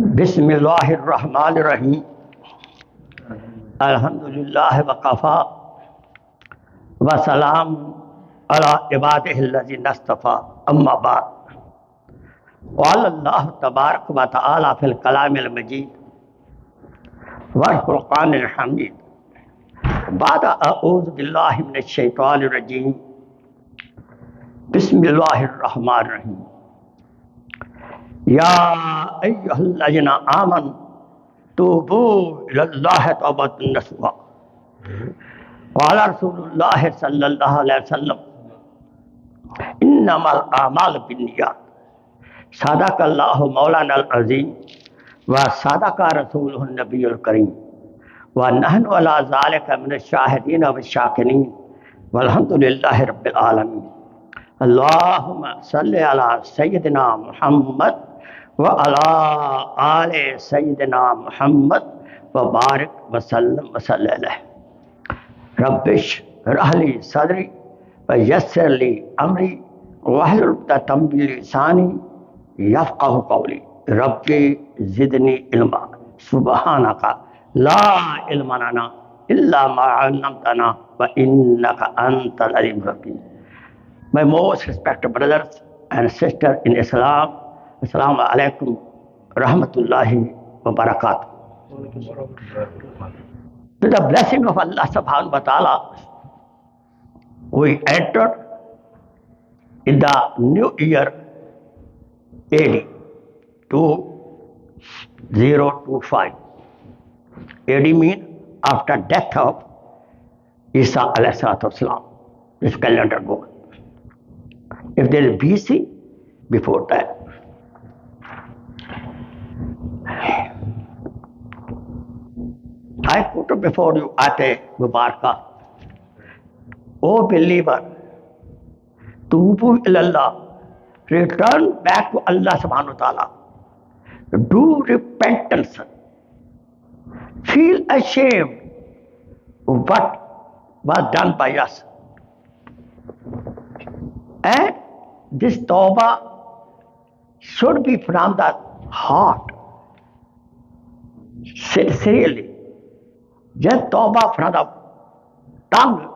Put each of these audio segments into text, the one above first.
बिस्मिल्लाहिर्रहमानिर्रहीम। अल्हम्दुलिल्लाह वक़फ़ा व सलाम अला इबादिहिल्लज़ीना इस्तफ़ा अम्मा बाद। क़ाल अल्लाह तबारक व तआला फ़िल कलामिल मजीद वल फ़ुरक़ानिल हमीद। बाद अऊज़ु बिल्लाहि मिनश शैतानिर रजीम। बिस्मिल्लाहिर्रहमानिर्रहीम। या अय्युहल्लज़ीना आमनु तूबू इलल्लाहि तौबतन नसूहा। क़ाल रसूलुल्लाह सल्लल्लाहु अलैहि वसल्लम इन्नमल आमालु बिन्नियात। सदक़ल्लाहु मौलानल अज़ीम व सदक़ रसूलुहुन नबियुल करीम व नहनु अला ज़ालिका मिनश शाहिदीन व शाकिरीन वल्हम्दुलिल्लाहि रब्बिल आलमीन। अल्लाहुम्मा सल्लि अला सय्यिदिना मुहम्मद व अला आले सय्यिदिना मुहम्मद व बारिक व सल्लम व सल्लि अलैहि। रब्बिश रहली सदरी व यस्सिर ली अमरी वहलुल उक़दतम मिन लिसानी यफ़क़हू क़ौली। रब्बी ज़िदनी इल्मा। सुब्हानका ला इल्मा लना इल्ला मा अल्लमतना व इन्नका अंतल अलीमुल हकीम। My most respected brothers and sisters in Islam, Assalamu alaikum rahmatullahi wa barakatuh. With the blessing of Allah subhanahu wa ta'ala, we entered in the new year AD 2025. AD means after death of Isa alayhi salatu wasalam. This calendar goes. If there is BC, before that. I put before you Ate Mubarakah. O believer, Tubu ilallah, return back to Allah subhanahu wa ta'ala. Do repentance. Feel ashamed of what was done by us. And this tawbah should be from the heart, sincerely. Just tawbah from the tongue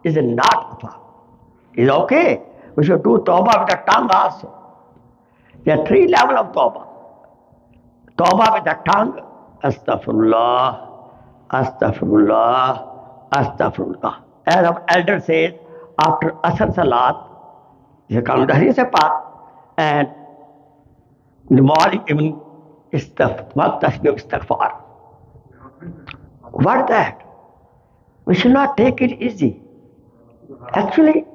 is not enough. It's okay. We should do tawbah with the tongue also. There are three levels of tawbah. Tawbah with the tongue, astaghfirullah, astaghfirullah, astaghfirullah. As our elder says, after Asr Salat, you come to Hadith Pak, and in the morning even istighfar. What is that? We should not take it easy. Actually,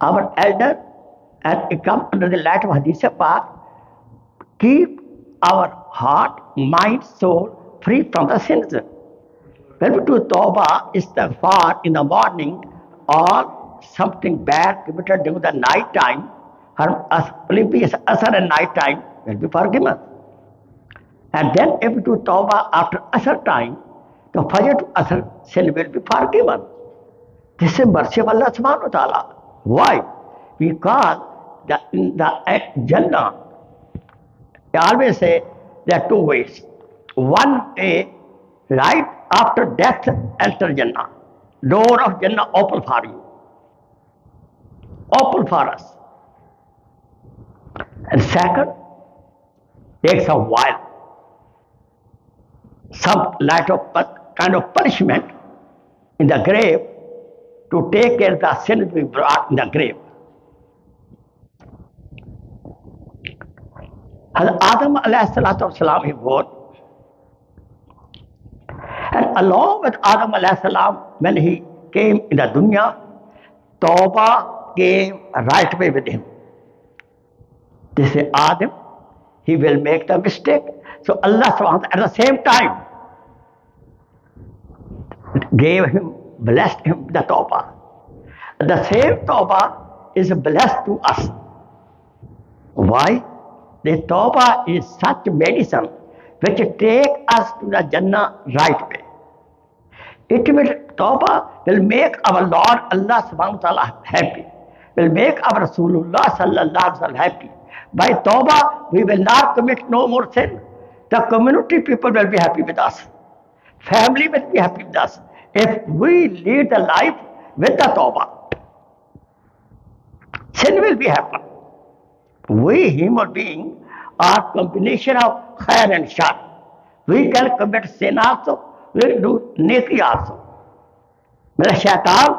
our elder, and it comes under the light of Hadith Pak, keep our heart, mind, soul free from the sins. When we do tawbah, istighfar in the morning, or something bad committed during the night time, her previous Asr and night time will be forgiven. And then if we do tawbah after Asr time, the Fajr to Asr sin will be forgiven. This is mercy of Allah subhanahu wa ta'ala. Why? Because in the Jannah, they always say there are two ways. One way, right after death, enter Jannah. Door of Jannah open for you. Open for us. And second, takes a while. Some kind of punishment in the grave to take care of the sin we brought in the grave. Adam alayhi salatu wasalam, he born. And along with Adam alayhi salam, when he came in the dunya, tawbah came right away with him. They say, Adam, he will make the mistake. So Allah subhanahu wa ta'ala at the same time gave him, blessed him with the tawbah. The same tawbah is blessed to us. Why? The tawbah is such medicine which take us to the Jannah right way. Tawbah will make our Lord Allah subhanahu wa ta'ala happy, will make our Rasulullah sallallahu alaihi wasallam happy, By Tawbah, we will not commit no more sin. The community people will be happy with us. Family will be happy with us. If we lead a life with the Tawbah, sin will be happen. We human beings are combination of khair and shar. We can commit sin also, we will do neki also. But shaitan,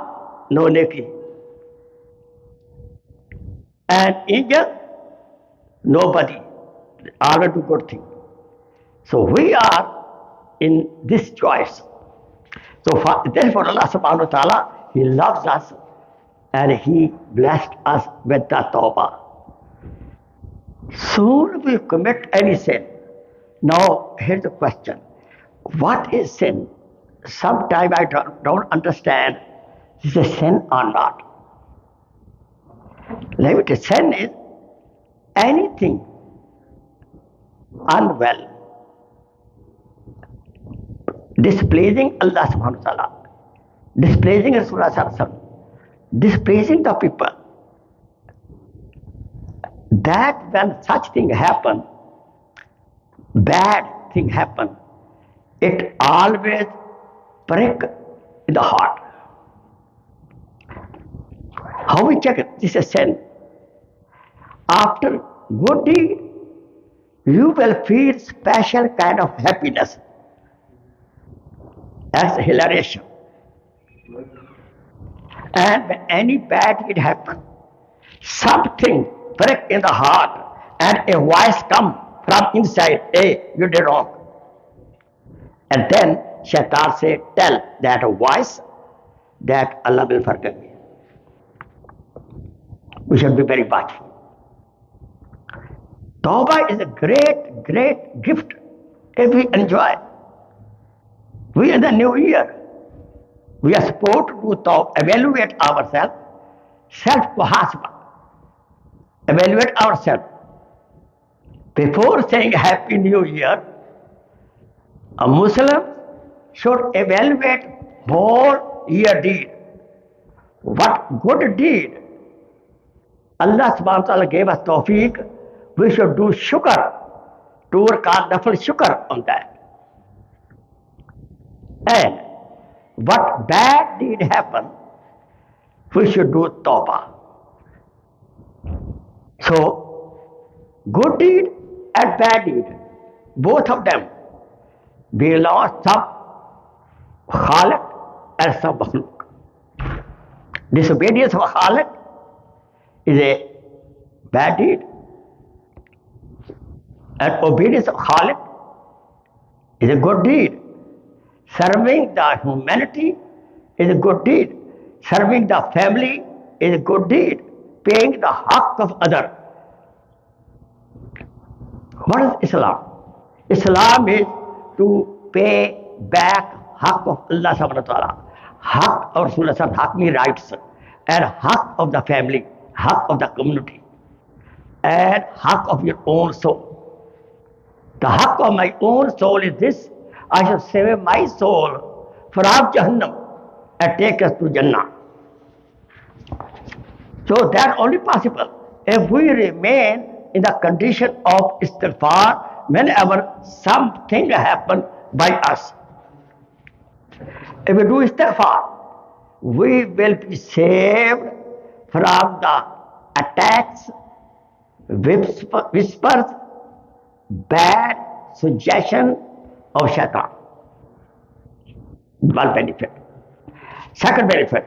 no neki. And angel, nobody. Always do good thing. So we are in this choice. So therefore Allah subhanahu wa ta'ala, He loves us and He blessed us with the tawbah. Soon we commit any sin. Now here's the question. What is sin? Sometimes I don't understand is a sin or not. Like sin is anything unwell, displeasing Allah subhanahu wa ta'ala, displeasing Rasulullah sallallahu alaihi wasallam, displeasing the people. That when such thing happen, bad thing happen, it always prick in the heart. How we check it? This is sin. After good deed, you will feel special kind of happiness. That's hilarious. And when any bad deed happen, something prick in the heart and a voice come from inside, hey, you did wrong. And then Shaitan say, tell that voice that Allah will forgive me. We should be very watchful. Tawbah is a great, great gift if we enjoy. We in the new year, we are supposed to evaluate ourselves, self-muhasabah. Evaluate ourselves. Before saying Happy New Year, a Muslim should evaluate whole year deed. What good deed Allah subhanahu wa ta'ala gave us tawfiq, we should do shukr, to work on nafal shukr on that. And what bad deed happened, we should do tawbah. So, good deed and bad deed, both of them belong some khaliq and some makhluk. Disobedience of khaliq is a bad deed, and obedience of khaliq is a good deed. Serving the humanity is a good deed. Serving the family is a good deed. Paying the haqq of other. What is Islam? Islam is to pay back haqq of Allah subhanahu wa ta'ala. Haqq of Rasulullah, haqq means rights. And haqq of the family, haqq of the community. And haqq of your own soul. The haqq of my own soul is this: I shall save my soul from Jahannam and take us to Jannah. So that's only possible if we remain in the condition of istighfar whenever something happens by us. If we do istighfar, we will be saved from the attacks, whispers, bad suggestion of shaitan. One benefit. Second benefit.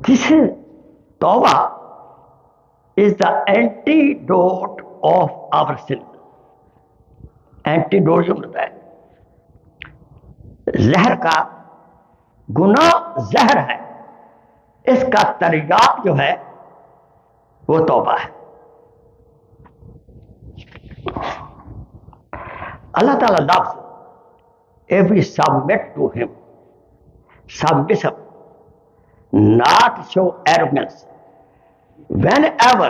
This is Tawbah is the antidote of our sin. Antidote जो होता है, जहर का गुनाह जहर है, इसका तरीक़ा जो है वो तौबा है. Allah Ta'ala loves if we submit to Him, submissive, not show arrogance. Whenever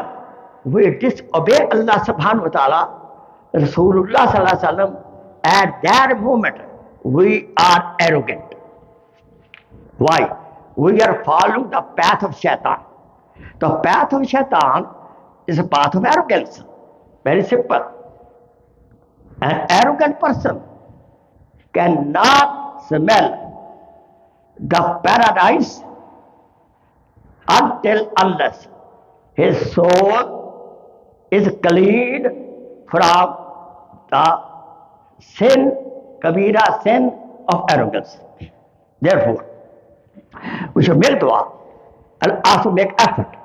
we disobey Allah Subhanahu wa Ta'ala, Rasulullah Sallallahu Alaihi Wasallam, at that moment we are arrogant. Why? We are following the path of shaitan. The path of shaitan is a path of arrogance. Very simple. An arrogant person cannot smell the paradise unless his soul is cleaned from the sin, kabira sin of arrogance. Therefore, we should make dua and also make effort.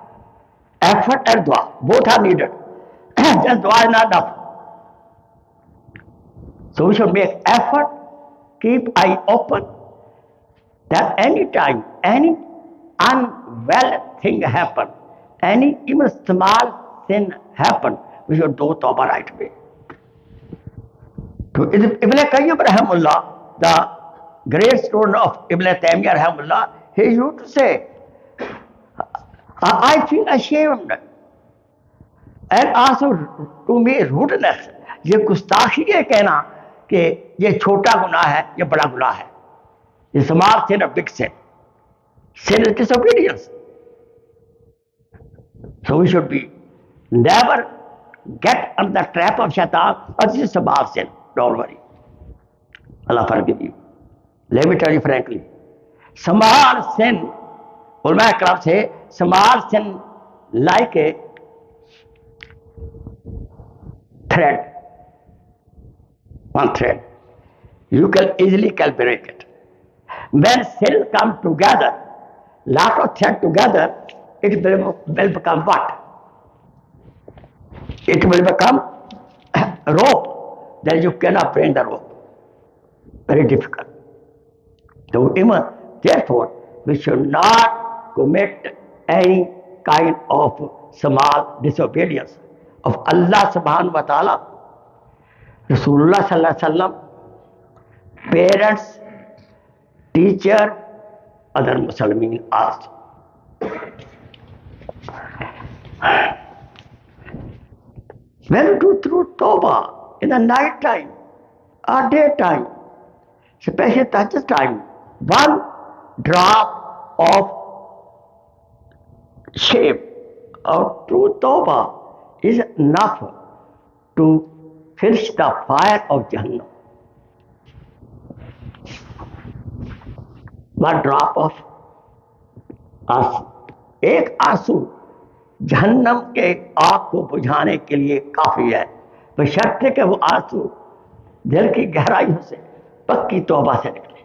Effort and dua, both are needed. Just dua is not enough. So we should make effort, keep eye open, that any time, any unwell thing happen, any even small sin happen, we should do tawbah right away. So Ibn Qayyim rahimahullah, the great student of Ibn Taymiyyah rahimahullah, he used to say, I feel ashamed and also to me rudeness. ये गुस्ताखी है कहना कि ये छोटा गुनाह है, ये बड़ा गुनाह है. ये small sin, a big sin. Sin is disobedience. So we should be never get under the trap of shaitan. Oh, this is a small sin. Don't worry. Allah forgive you. Let me tell you frankly. Small sin, ulama ikram say, small sin like a thread. One thread. You can easily break it. When cells come together, lot of thread together, it will become what? It will become a rope. Then you cannot break the rope. Very difficult. So therefore, we should not commit any kind of small disobedience of Allah subhanahu wa ta'ala, Rasulullah sallallahu alaihi wasallam, parents, teacher, other Muslims also. When we do through Tawbah in the night time or daytime, especially tahajjud time, one drop of shame or true Tawbah is enough to finish the fire of Jahannam. One drop of आंसू, एक आंसू जहन्नम के आग को बुझाने के लिए काफी है, बशर्ते कि वो आंसू दिल की गहराइयों से पक्की तौबा से निकले.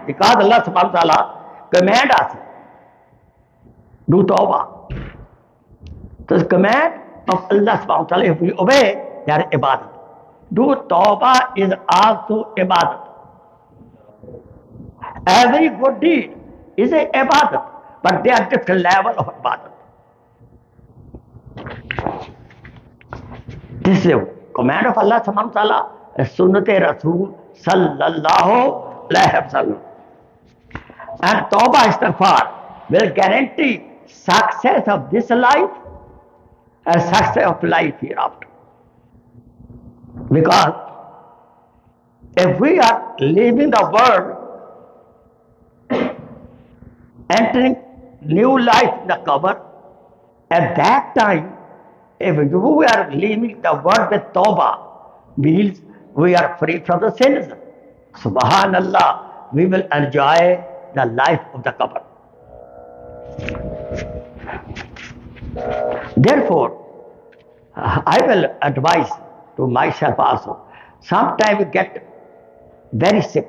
Because Allah subhanahu wa ta'ala command us do tawbah. So the command of Allah subhanahu wa ta'ala, if we obey, that is ibadat. Do tawbah is also ibadat. Every good deed is a ibadat, but they are different level of ibadat. This is a command of Allah subhanahu wa ta'ala, a sunnat-e Rasul sallallahu alayhi wa sallam. And tawbah istighfar will guarantee success of this life and success of life hereafter. Because if we are leaving the world, entering new life in the qabr, at that time, if we are leaving the world with tawbah, means we are free from the sins. Subhanallah, we will enjoy the life of the qabr. Therefore, I will advise to myself also. Sometimes we get very sick,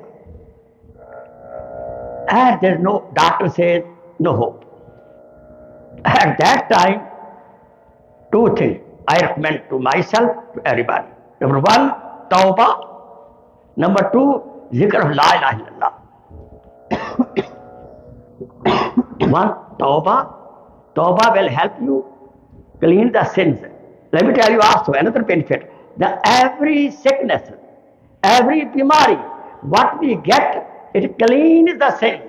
and there is no, doctor says no hope. At that time, two things I recommend to myself, to everybody. Number one, tawbah. Number two, zikr of la ilaha illallah. One, tawbah. Tawbah will help you clean the sins. Let me tell you also another benefit. That every sickness, every bimari, what we get, it cleans the sins.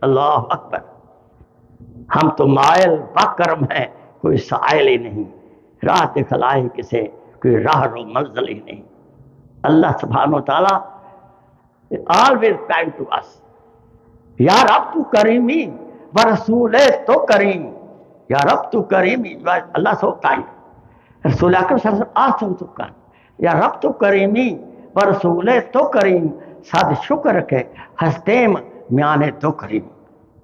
Allahu Akbar. हम तो मायल बाकरम हैं, कोई साइल ही नहीं, राह दिखलाए किसे, कोई राह रो मंजिल ही नहीं. Allah subhanahu wa ta'ala is always kind to us. Ya Rabb tu karimi, wa Rasool to kareem. Ya Rabb tu Karimi, you are Allah so kind. Rasul Akram sallallahu asked him to come. Ya Rabb tu Karimi, wa Rasul tu Karim, sad shukr ke, hastem miane tu Karim.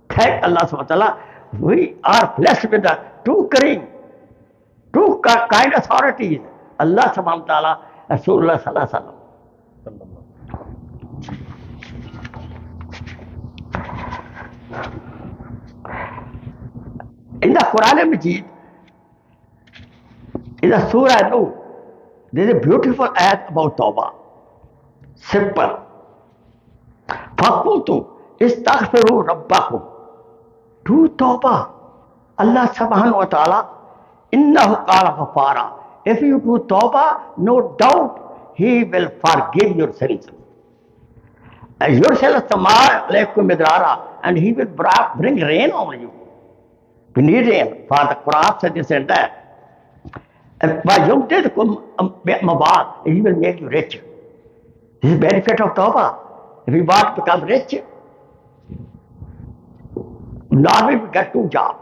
Thank Allah subhanahu wa ta'ala, we are blessed with the two Karim, two kind authorities, Allah subhanahu wa ta'ala, Rasulullah sallallahu alaihi wasallam. In the Quran Majid, in the Surah Nuh, there is a beautiful ayat about Tawbah. Simple. فَقُلْتُ اسْتَغْفِرُوا رَبَّكُمْ. Do Tawbah. Allah subhanahu wa ta'ala, إِنَّهُ قَالَ غَفَارًا. If you do Tawbah, no doubt He will forgive your sins. يُرْسِلُ السَّمَاءَ عَلَيْكُمْ مِدْرَارًا, and He will bring rain on you. We need rain for the crops and this and that. And by يُمْدِدْكُمْ مَوَادٍ, He will make you rich. This is the benefit of Tawbah. If you want to become rich, normally we get two jobs,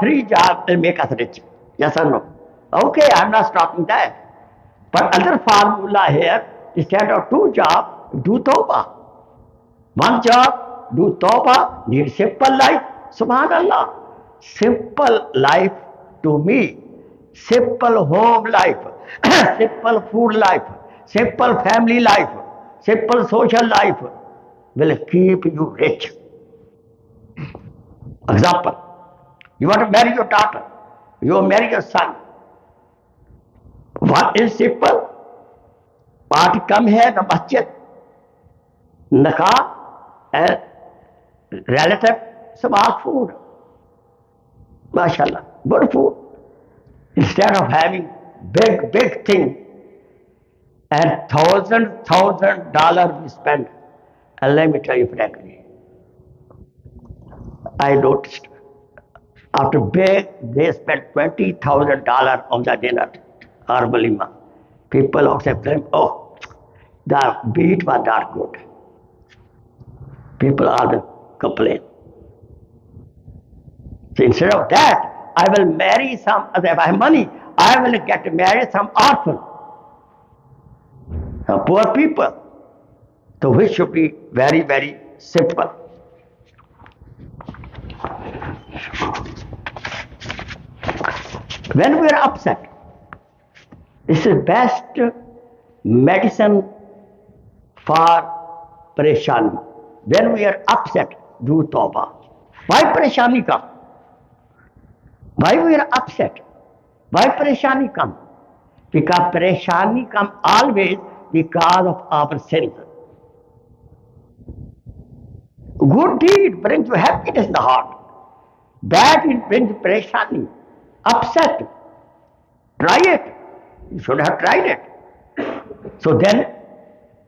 three jobs, they make us rich. Yes or no? Okay, I'm not stopping that. But other formula here, instead of two jobs, do Tawbah. One job, do Tawbah, need simple life. Subhanallah. Simple life to me, simple home life, simple food life, simple family life, simple social life will keep you rich. Example, you want to marry your daughter, you want to marry your son. What is simple? Party come here, the masjid, nikah, and relative, small food. MashaAllah, good food. Instead of having big thing and $1,000 we spend, and let me tell you frankly, I noticed after big they spend $20,000 on the dinner or walima. People outside claim, oh, the beat was not good. People always complain. So instead of that, I will marry some, if I have money, I will get to marry some orphan, some poor people. So which should be very simple. When we are upset, this is best medicine for pareshani. When we are upset, do Tawbah. Why pareshani come? Why we are upset? Why pareshani come? Because pareshani come always because of our sins. Good deed brings you happiness in the heart. Bad deed brings pareshani, upset. Try it. You should have tried it. So then,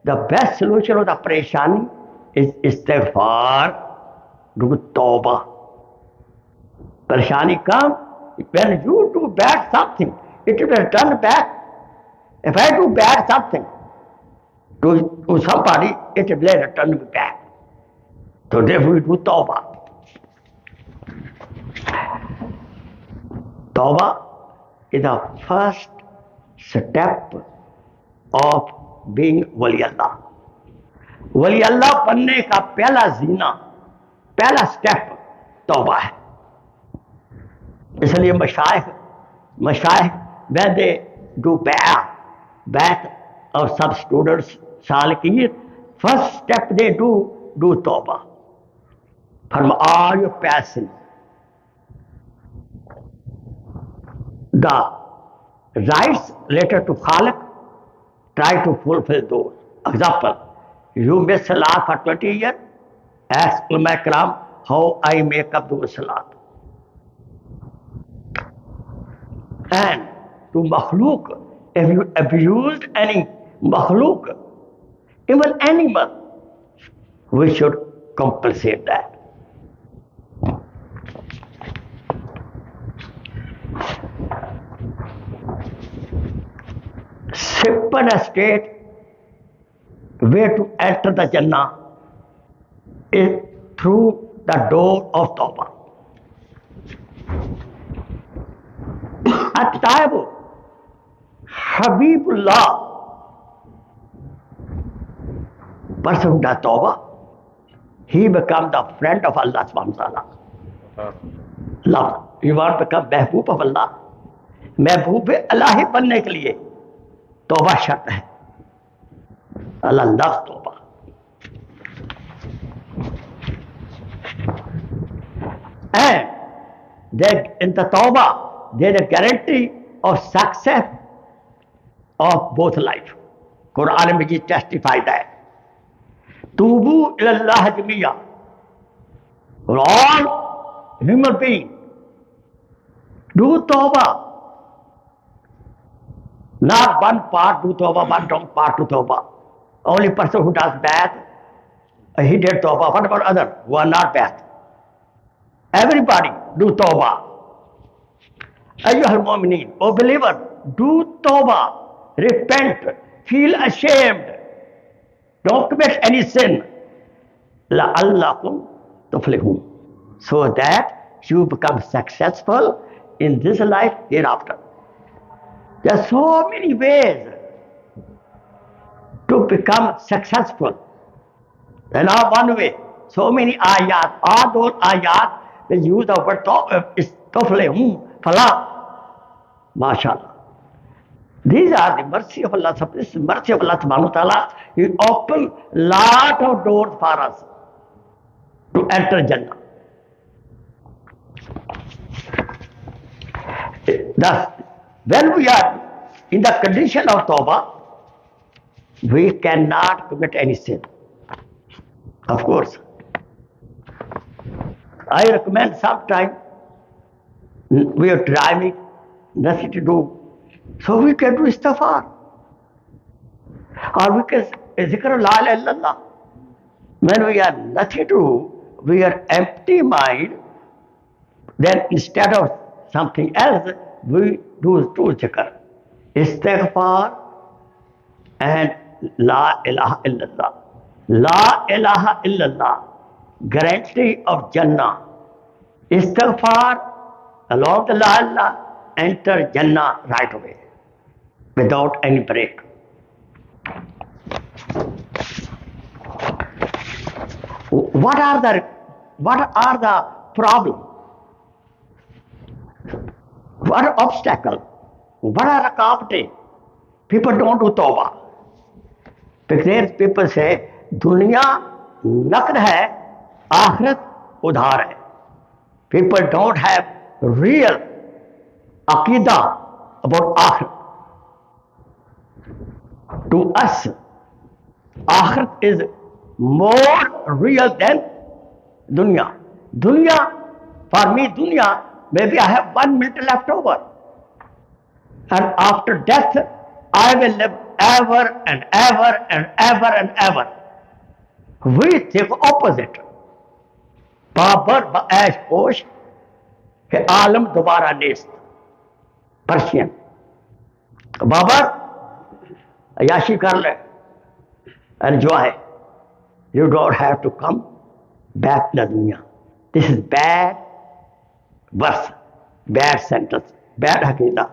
the best solution of the pareshani is istighfar, do Tawbah. Pareshani come, when you do bad something, it will return back. If I do bad something to somebody, it will return me back. So therefore we do Tawbah. Tawbah is the first step of being Wali Allah. Wali Allah बनने का पहला जीना, पहला step तौबा है. इसलिए मशाइख when they do bath of some students सालकीर, first step they do tawbah from all your passion. The rights related to Khalik, try to fulfill those. Example, you miss salat for 20 years, ask ulama ikram how I make up those salat. And to makhluk, if you abused any makhluk, even animal, we should compensate that. Simple and straight way to enter the Jannah is through the door of Tawbah. At-Taibu, Habibullah, person who does tawbah, he becomes the friend of Allah subhanahu wa ta'ala. Love. You want to become Mehboob of Allah. महबूब अल्लाह ही बनने के लिए तौबा शर्त है. Allah loves tawbah. And that in the tawbah, there is a guarantee of success of both life. Quran Majid testifies that. Tubu ilallah jamiya. For all human beings, do tawbah. Not one part do tawbah, one part do tawbah. Only person who does bad, he did tawbah. What about others who are not bad? Everybody do tawbah. Ayyuhal mu'mineen, O believer, do tawbah, repent, feel ashamed, don't commit any sin. La'allakum tuflihun. So that you become successful in this life hereafter. There are so many ways to become successful. And not one way. So many ayat, all those ayat, they use the word tuflihun, falah. MashaAllah. These are the mercy of Allah. This is mercy of Allah subhanahu wa ta'ala. He opened lot of doors for us to enter Jannah. Thus, when we are in the condition of tawbah, we cannot commit any sin. Of course. I recommend sometime we are driving, nothing to do, so we can do istighfar. Or we can zikr la ilaha illallah. When we are nothing to do, we are empty mind, then instead of something else, we do zikr. Istighfar and la ilaha illallah. La ilaha illallah, guarantee of Jannah. Istighfar, along the la ilaha, enter Jannah right away, without any break. What are the problems? What are obstacles? What are the competition? People don't do tawbah. Because people say, दुनिया नकद है, आखिरत उधार है. People don't have real aqidah about akhirat. To us, akhirat is more real than dunya. Dunya, for me, dunya, maybe I have 1 minute left over. And after death, I will live ever and ever and ever and ever. We think opposite. Babar बऐश होश के आलम दोबारा नेस्त. Persian. Babar अयाशी कर ले, enjoy. You don't have to come back to the dunya. This is bad verse, bad sentence, bad हकीदा.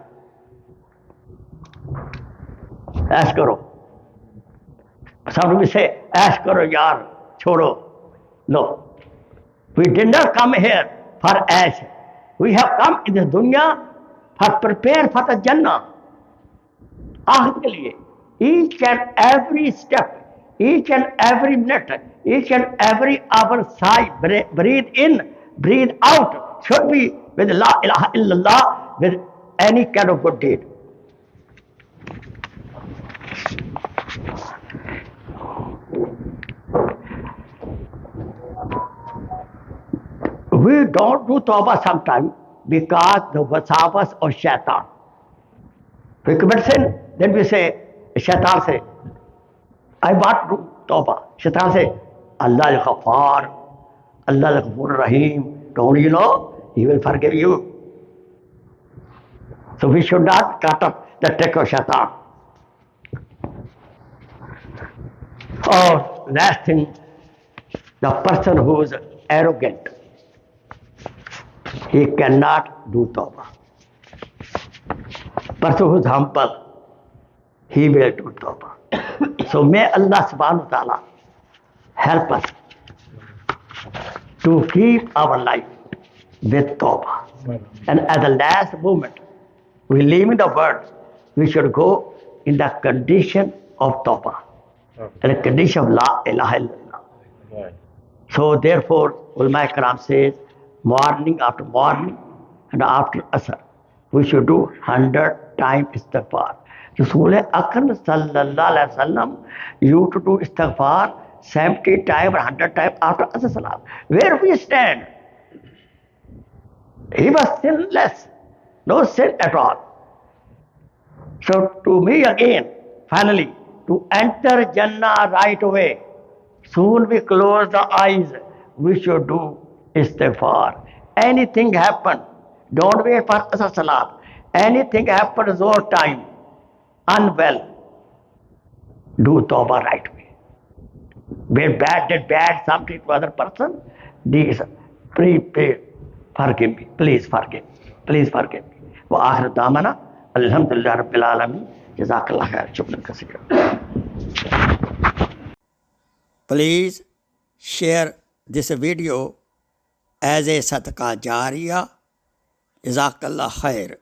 ऐश करो. Some people say, ऐश करो यार, छोड़ो. No. We did not come here for ash. We have come in this dunya for prepare for the Jannah. आखिरत के लिए. Each and every step, each and every minute, each and every hour sigh, breathe in, breathe out, should be with La ilaha illallah, with any kind of good deed. We don't do tawbah sometimes because the waswas of shaitan. We commit sin, then we say, shaitan say, I want to do tawbah. Shaitan say, Allah al-Ghaffar, Allah al-Ghafur Rahim. Don't you know? He will forgive you. So we should not cut up the trick of shaitan. Or last thing, the person who is arrogant, he cannot do tawbah. but who's humble, he will do tawbah. So may Allah subhanahu wa ta'ala help us to keep our life with tawbah. And at the last moment, we leave in the world, we should go in the condition of tawbah, and the condition of la ilaha illallah. So therefore, Ulama Karam says, morning after morning and after Asr, we should do 100 times istighfar. Rasul Akram sallallahu alaihi wasallam used to do istighfar 70 times or 100 times after Asr salam. Where we stand? He was sinless, no sin at all. So to me again, finally, to enter Jannah right away, soon we close the eyes, we should do istighfar. Anything happen, don't wait for Asr salam. Anything happen, your time, unwell, do tawbah right away. When bad did bad something to other person, please, please forgive me, please forgive me, please forgive me. Wa akhir damana, alhamdulillah rabbil alamin, jazakallah khair, shukran kaseeran. Please share this video as a sadaqah jariyah. Jazakallah khair.